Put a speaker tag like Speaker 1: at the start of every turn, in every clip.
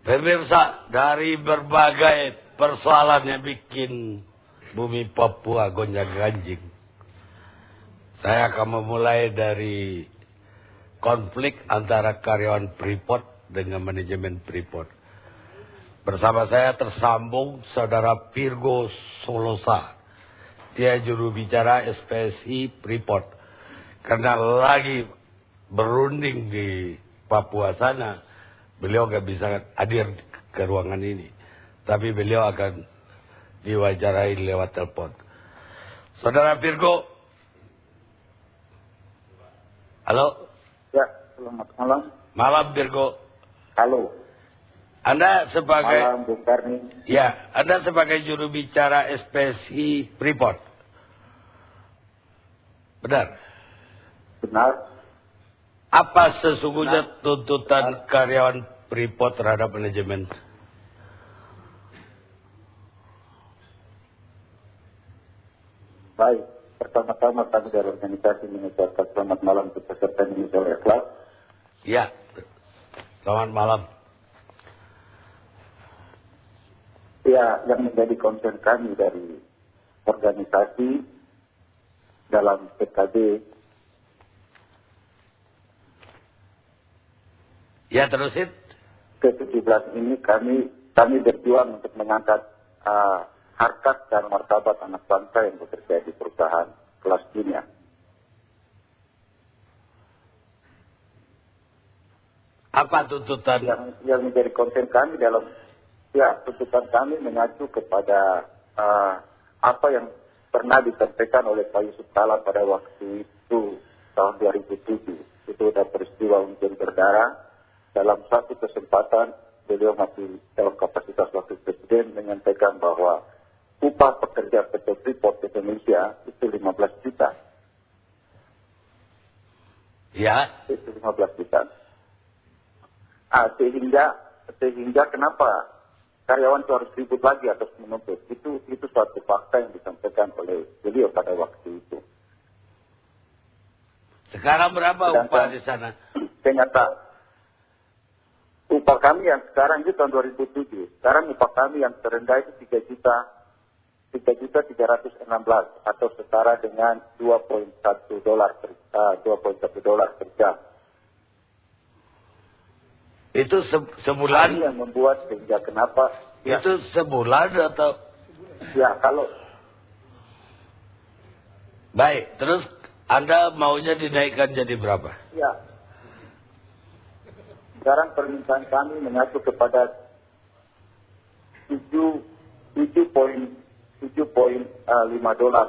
Speaker 1: Pemirsa, dari berbagai persoalan yang bikin bumi Papua gonjang-ganjing, saya akan memulai dari konflik antara karyawan Freeport dengan manajemen Freeport. Bersama saya tersambung Saudara Virgo Solosa, dia juru bicara SPSI Freeport. Karena lagi berunding di Papua sana, beliau gak bisa hadir ke ruangan ini. Tapi beliau akan diwawancarai lewat telepon. Saudara Virgo. Halo.
Speaker 2: Ya, selamat malam.
Speaker 1: Malam Virgo.
Speaker 2: Halo.
Speaker 1: Anda sebagai
Speaker 2: malam, Bung Karni.
Speaker 1: Ya, Anda sebagai juru bicara SPSI Freeport. Benar?
Speaker 2: Benar.
Speaker 1: Apa sesungguhnya tuntutan karyawan Freeport terhadap manajemen?
Speaker 2: Baik, pertama-tama kami dari organisasi mengucapkan selamat malam untuk peserta Indonesia Ikhlas.
Speaker 1: Ya, selamat malam.
Speaker 2: Ya, yang menjadi concern kami dari organisasi dalam PKB.
Speaker 1: Ya, terusin.
Speaker 2: Ke-17 ini kami berjuang untuk mengangkat harkat dan martabat anak bangsa yang bekerja di perusahaan kelas dunia.
Speaker 1: Apa tuntutan?
Speaker 2: Yang menjadi konten kami dalam tuntutan kami mengacu kepada apa yang pernah disampaikan oleh Pak Yusuf Kala pada waktu itu tahun 2007. Itu ada peristiwa hujan berdarah. Dalam satu kesempatan beliau masih dalam kapasitas wakil presiden menyampaikan bahwa upah pekerja PT Freeport Indonesia itu 15 juta.
Speaker 1: Ya.
Speaker 2: Itu 15 juta. Sehingga kenapa karyawan itu harus ribut lagi atas menuntut? Itu suatu fakta yang disampaikan oleh beliau pada waktu itu.
Speaker 1: Sekarang berapa upah di sana?
Speaker 2: Ternyata upah kami yang sekarang itu tahun 2007. Sekarang upah kami yang terendah itu 3.316 atau setara dengan 2.1 dolar per jam.
Speaker 1: Itu sebulan?
Speaker 2: Ini yang membuat sehingga kenapa?
Speaker 1: Itu sebulan atau?
Speaker 2: Ya, kalau.
Speaker 1: Baik, terus Anda maunya dinaikkan jadi berapa?
Speaker 2: Ya. Sekarang permintaan kami mengacu kepada 7.5 dolar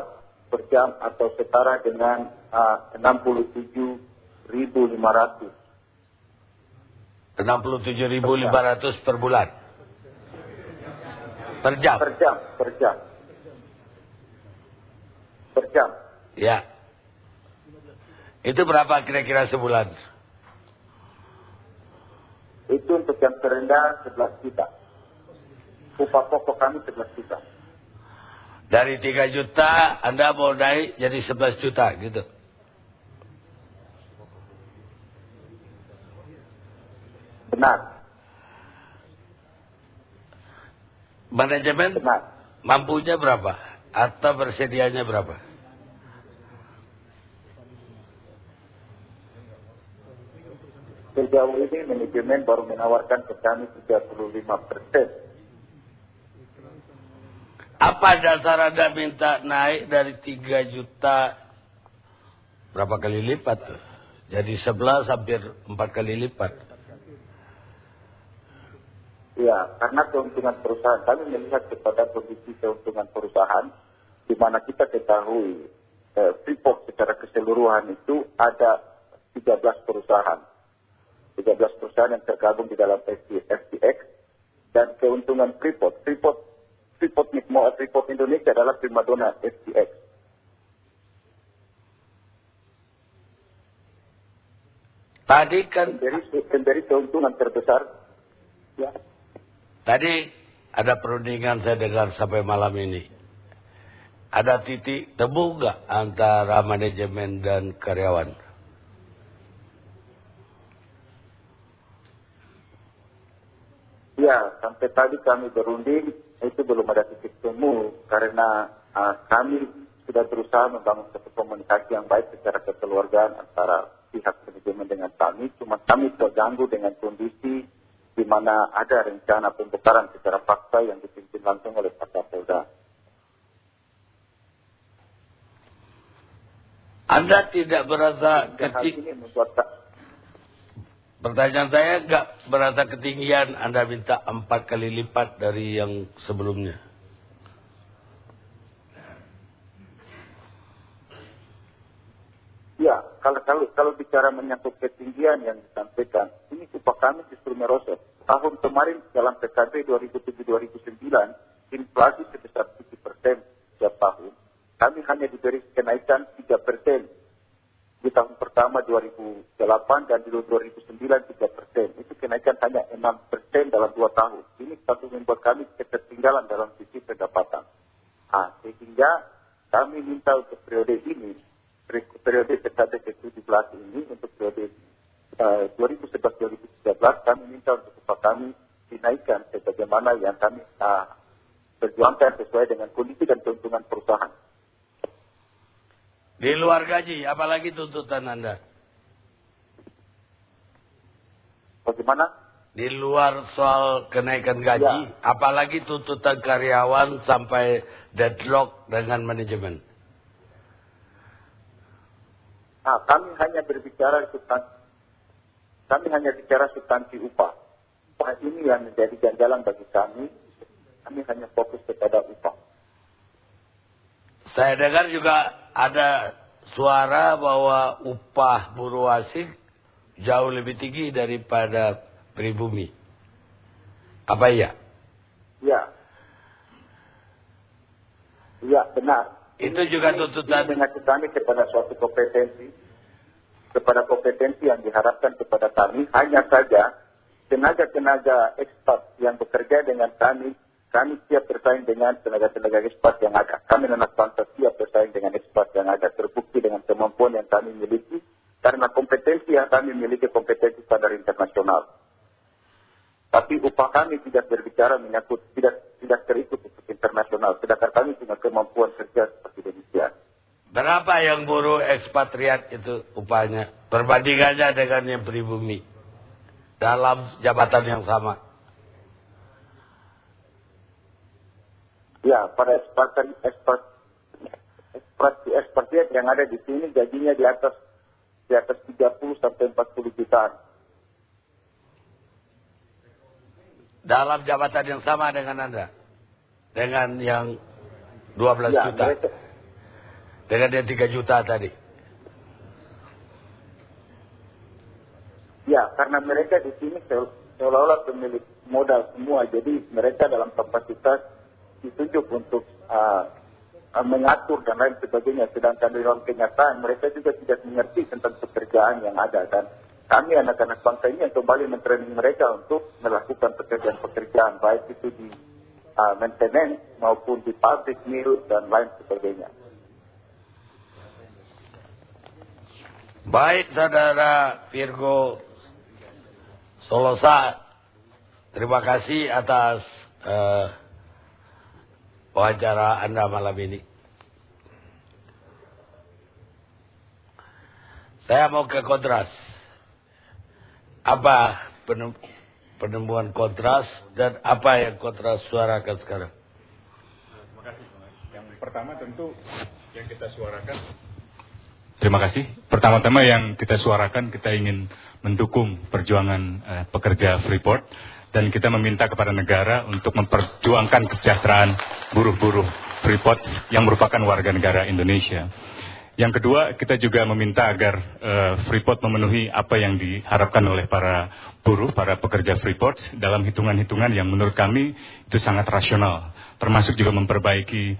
Speaker 2: per jam atau setara dengan 67.500.
Speaker 1: 67.500 per bulan. Per jam.
Speaker 2: Per jam.
Speaker 1: Ya. Itu berapa kira-kira sebulan?
Speaker 2: Itu untuk yang terendah 11 juta. Upah pokok kami 11 juta.
Speaker 1: Dari 3 juta Anda mau naik jadi 11 juta gitu.
Speaker 2: Benar.
Speaker 1: Manajemen
Speaker 2: Benar.
Speaker 1: mampunya berapa? Atau bersedianya berapa?
Speaker 2: Sejauh ini manajemen baru menawarkan ke kami 35%.
Speaker 1: Apa dasar Anda minta naik dari 3 juta berapa kali lipat tuh? Jadi 11 hampir 4 kali lipat.
Speaker 2: Ya, karena keuntungan perusahaan, kami melihat kepada kondisi keuntungan perusahaan, di mana kita ketahui Freeport secara keseluruhan itu ada 13 perusahaan. 13 perusahaan yang tergabung di dalam FTX, dan keuntungan Freeport Indonesia adalah primadona FTX.
Speaker 1: Tadi kan
Speaker 2: Pemberi keuntungan terbesar. Ya.
Speaker 1: Tadi ada perundingan saya dengar sampai malam ini. Ada titik temu nggak antara manajemen dan karyawan?
Speaker 2: Ya, sampai tadi kami berunding, itu belum ada titik temu karena kami sudah berusaha membangun satu komunikasi yang baik secara kekeluargaan antara pihak manajemen dengan kami. Cuma kami terganggu dengan kondisi di mana ada rencana pembongkaran secara paksa yang dipimpin langsung oleh Pak Kapolda.
Speaker 1: Anda tidak berasa pertanyaan saya nggak berasa ketinggian Anda minta 4 kali lipat dari yang sebelumnya?
Speaker 2: Ya, kalau bicara menyangkut ketinggian yang disampaikan, ini upah kami justru merosot. Tahun kemarin dalam PKB 2007-2009, inflasi sebesar 7% setiap tahun. Kami hanya diberi kenaikan 3%. Di tahun pertama 2008 dan di 2009 3%. Itu kenaikan hanya 6% dalam 2 tahun. Ini satu membuat kami ketertinggalan dalam sisi pendapatan. Sehingga kami minta untuk periode ini, periode PKB ke-17 ini, untuk periode 2011-2013, kami minta untuk upah kami dinaikkan sebagaimana yang kami perjuangkan sesuai dengan kondisi dan keuntungan perusahaan.
Speaker 1: Di luar gaji, apalagi tuntutan Anda?
Speaker 2: Bagaimana?
Speaker 1: Di luar soal kenaikan gaji, apalagi tuntutan karyawan sampai deadlock dengan manajemen?
Speaker 2: Kami hanya berbicara substansi upah. Upah ini yang menjadi ganjalan bagi kami. Kami hanya fokus kepada upah.
Speaker 1: Saya dengar juga ada suara bahwa upah buruh asing jauh lebih tinggi daripada pribumi. Apa iya? Iya, benar. Itu juga tuntutan.
Speaker 2: Ini mengacu kami kepada suatu kompetensi yang diharapkan kepada kami. Hanya saja tenaga-tenaga ekspat yang bekerja dengan kami siap bersaing dengan tenaga-tenaga ekspat yang ada. Kami anak bangsa siap bersaing dengan ekspat yang ada. Terbukti dengan kemampuan yang kami miliki. Karena kompetensi yang kami miliki kompetensi standar internasional. Tapi upah kami tidak berbicara menyangkut, tidak terikut untuk internasional. Sedangkan kami punya kemampuan kerja seperti demikian.
Speaker 1: Berapa yang buruh ekspatriat itu upahnya? Perbandingannya dengan yang pribumi. Dalam jabatan yang sama.
Speaker 2: Ya, pada ekspatriat yang ada di sini gajinya di atas 30 sampai 40 jutaan.
Speaker 1: Dalam jabatan yang sama dengan Anda? Dengan yang 12 juta? Mereka... Dengan yang 3 juta tadi? Ya, karena mereka di sini seolah-olah pemilik modal semua. Jadi mereka dalam kapasitas ditunjuk untuk mengatur dan lain sebagainya. Sedangkan dalam kenyataan mereka juga tidak mengerti tentang pekerjaan yang ada. Dan kami anak-anak bangsa ini yang kembali mentraining mereka untuk melakukan pekerjaan-pekerjaan baik itu di maintenance maupun di pabrik, mill dan lain sebagainya. Baik, Saudara Virgo Solosa, terima kasih atas wawancara Anda malam ini. Saya mau ke kontras. Apa penemuan kontras dan apa yang kontras suarakan sekarang?
Speaker 3: Terima kasih. Yang pertama tentu yang kita suarakan. Terima kasih. Pertama-tama yang kita suarakan, kita ingin mendukung perjuangan pekerja Freeport. Dan kita meminta kepada negara untuk memperjuangkan kesejahteraan buruh-buruh Freeport yang merupakan warga negara Indonesia. Yang kedua, kita juga meminta agar Freeport memenuhi apa yang diharapkan oleh para buruh, para pekerja Freeport dalam hitungan-hitungan yang menurut kami itu sangat rasional. Termasuk juga memperbaiki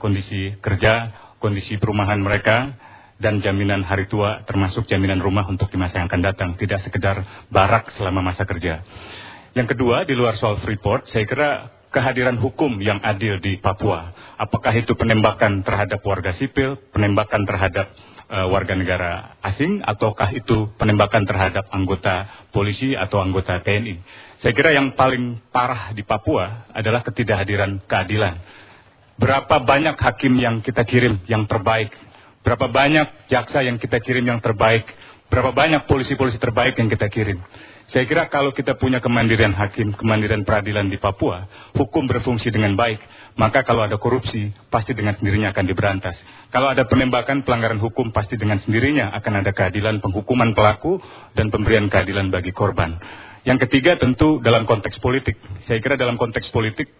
Speaker 3: kondisi kerja, kondisi perumahan mereka, dan jaminan hari tua termasuk jaminan rumah untuk di masa yang akan datang. Tidak sekedar barak selama masa kerja. Yang kedua, di luar soal Freeport, saya kira kehadiran hukum yang adil di Papua. Apakah itu penembakan terhadap warga sipil, penembakan terhadap warga negara asing, ataukah itu penembakan terhadap anggota polisi atau anggota TNI. Saya kira yang paling parah di Papua adalah ketidakhadiran keadilan. Berapa banyak hakim yang kita kirim yang terbaik, berapa banyak jaksa yang kita kirim yang terbaik, berapa banyak polisi-polisi terbaik yang kita kirim. Saya kira kalau kita punya kemandirian hakim, kemandirian peradilan di Papua, hukum berfungsi dengan baik, maka kalau ada korupsi, pasti dengan sendirinya akan diberantas. Kalau ada penembakan, pelanggaran hukum, pasti dengan sendirinya akan ada keadilan, penghukuman pelaku, dan pemberian keadilan bagi korban. Yang ketiga tentu dalam konteks politik. Saya kira dalam konteks politik,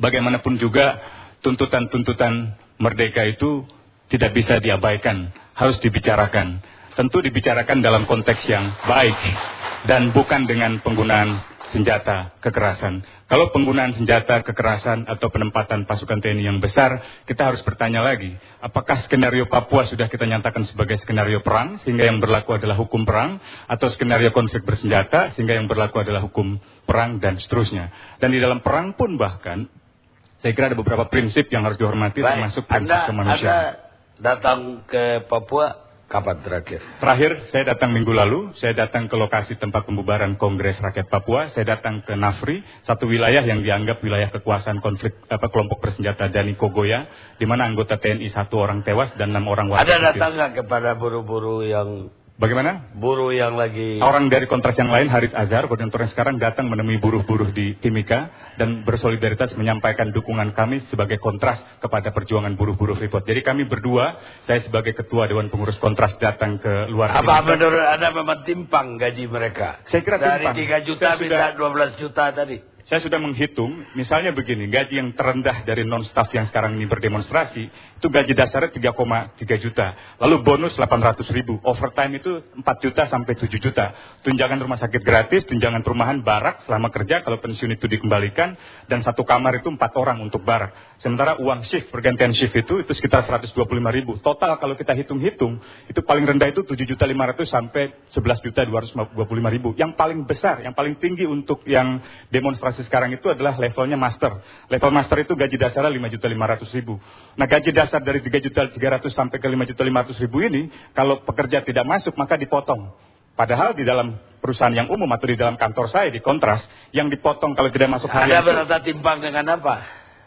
Speaker 3: bagaimanapun juga tuntutan-tuntutan merdeka itu tidak bisa diabaikan, harus dibicarakan. Tentu dibicarakan dalam konteks yang baik dan bukan dengan penggunaan senjata kekerasan. Kalau penggunaan senjata kekerasan atau penempatan pasukan TNI yang besar, kita harus bertanya lagi, apakah skenario Papua sudah kita nyatakan sebagai skenario perang sehingga yang berlaku adalah hukum perang, atau skenario konflik bersenjata sehingga yang berlaku adalah hukum perang, dan seterusnya. Dan di dalam perang pun bahkan saya kira ada beberapa prinsip yang harus dihormati, termasuk prinsip kemanusiaan.
Speaker 4: Anda datang ke Papua kapan terakhir?
Speaker 3: Terakhir, saya datang minggu lalu. Saya datang ke lokasi tempat pembubaran Kongres Rakyat Papua. Saya datang ke Nafri, satu wilayah yang dianggap wilayah kekuasaan konflik kelompok bersenjata Dani Kogoya, di mana anggota TNI 1 orang tewas dan 6 orang warga sipil.
Speaker 4: Ada datang nggak kepada buruh-buruh yang...
Speaker 3: Bagaimana?
Speaker 4: Buruh yang lagi...
Speaker 3: Orang dari kontras yang lain, Haris Azhar, koordinator yang sekarang, datang menemui buruh-buruh di Timika dan bersolidaritas menyampaikan dukungan kami sebagai kontras kepada perjuangan buruh-buruh Freeport. Jadi kami berdua, saya sebagai ketua Dewan Pengurus Kontras datang ke luar
Speaker 4: Apa
Speaker 3: Timika.
Speaker 4: menurut Anda memang timpang gaji mereka?
Speaker 3: Saya kira timpang.
Speaker 4: Dari 3 juta minta 12 juta tadi.
Speaker 3: Saya sudah menghitung, misalnya begini, gaji yang terendah dari non-staff yang sekarang ini berdemonstrasi, itu gaji dasarnya 3,3 juta. Lalu bonus 800 ribu, overtime itu 4 juta sampai 7 juta. Tunjangan rumah sakit gratis, tunjangan perumahan, barak selama kerja, kalau pensiun itu dikembalikan, dan 1 kamar itu 4 orang untuk barak. Sementara uang shift, pergantian shift itu sekitar 125 ribu. Total kalau kita hitung-hitung, itu paling rendah itu 7 juta 500 sampai 11 juta 225 ribu. Yang paling besar, yang paling tinggi untuk yang demonstrasi sekarang itu adalah levelnya master. Level master itu gaji dasarnya 5.500.000. Nah, gaji dasar dari 3.300.000 sampai ke 5.500.000 ini, kalau pekerja tidak masuk maka dipotong. Padahal di dalam perusahaan yang umum atau di dalam kantor saya di Kontras, yang dipotong kalau tidak masuk harian.
Speaker 4: Anda berasa timpang dengan apa?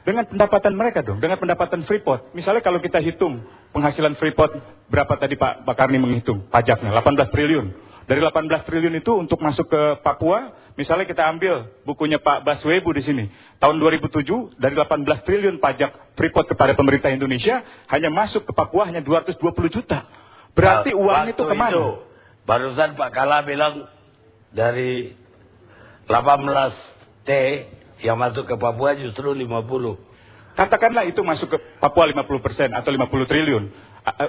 Speaker 3: Dengan pendapatan mereka dong, dengan pendapatan Freeport. Misalnya kalau kita hitung penghasilan Freeport, berapa tadi Pak Karni menghitung pajaknya, 18 triliun. Dari 18 triliun itu untuk masuk ke Papua, misalnya kita ambil bukunya Pak Baswebu di sini. Tahun 2007, dari 18 triliun pajak Freeport kepada pemerintah Indonesia, hanya masuk ke Papua hanya 220 juta. Berarti uang itu kemana?
Speaker 4: Itu, barusan Pak Kala bilang dari 18 T yang masuk ke Papua justru 50.
Speaker 3: Katakanlah itu masuk ke Papua 50% atau 50 triliun.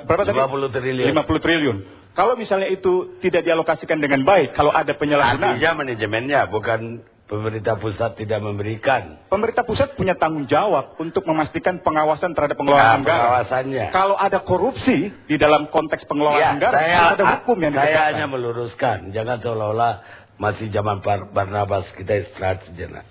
Speaker 3: Berapa tadi?
Speaker 4: 50 triliun.
Speaker 3: 50 triliun. Kalau misalnya itu tidak dialokasikan dengan baik, kalau ada penyalahgunaan.
Speaker 4: Artinya manajemennya, bukan pemerintah pusat tidak memberikan.
Speaker 3: Pemerintah pusat punya tanggung jawab untuk memastikan pengawasan terhadap pengelolaan negara.
Speaker 4: Pengawasannya.
Speaker 3: Kalau ada korupsi di dalam konteks pengelolaan negara, ada hukum yang ditegakkan.
Speaker 4: Saya hanya meluruskan, jangan seolah-olah masih zaman Barnabas, kita istirahat sejenak.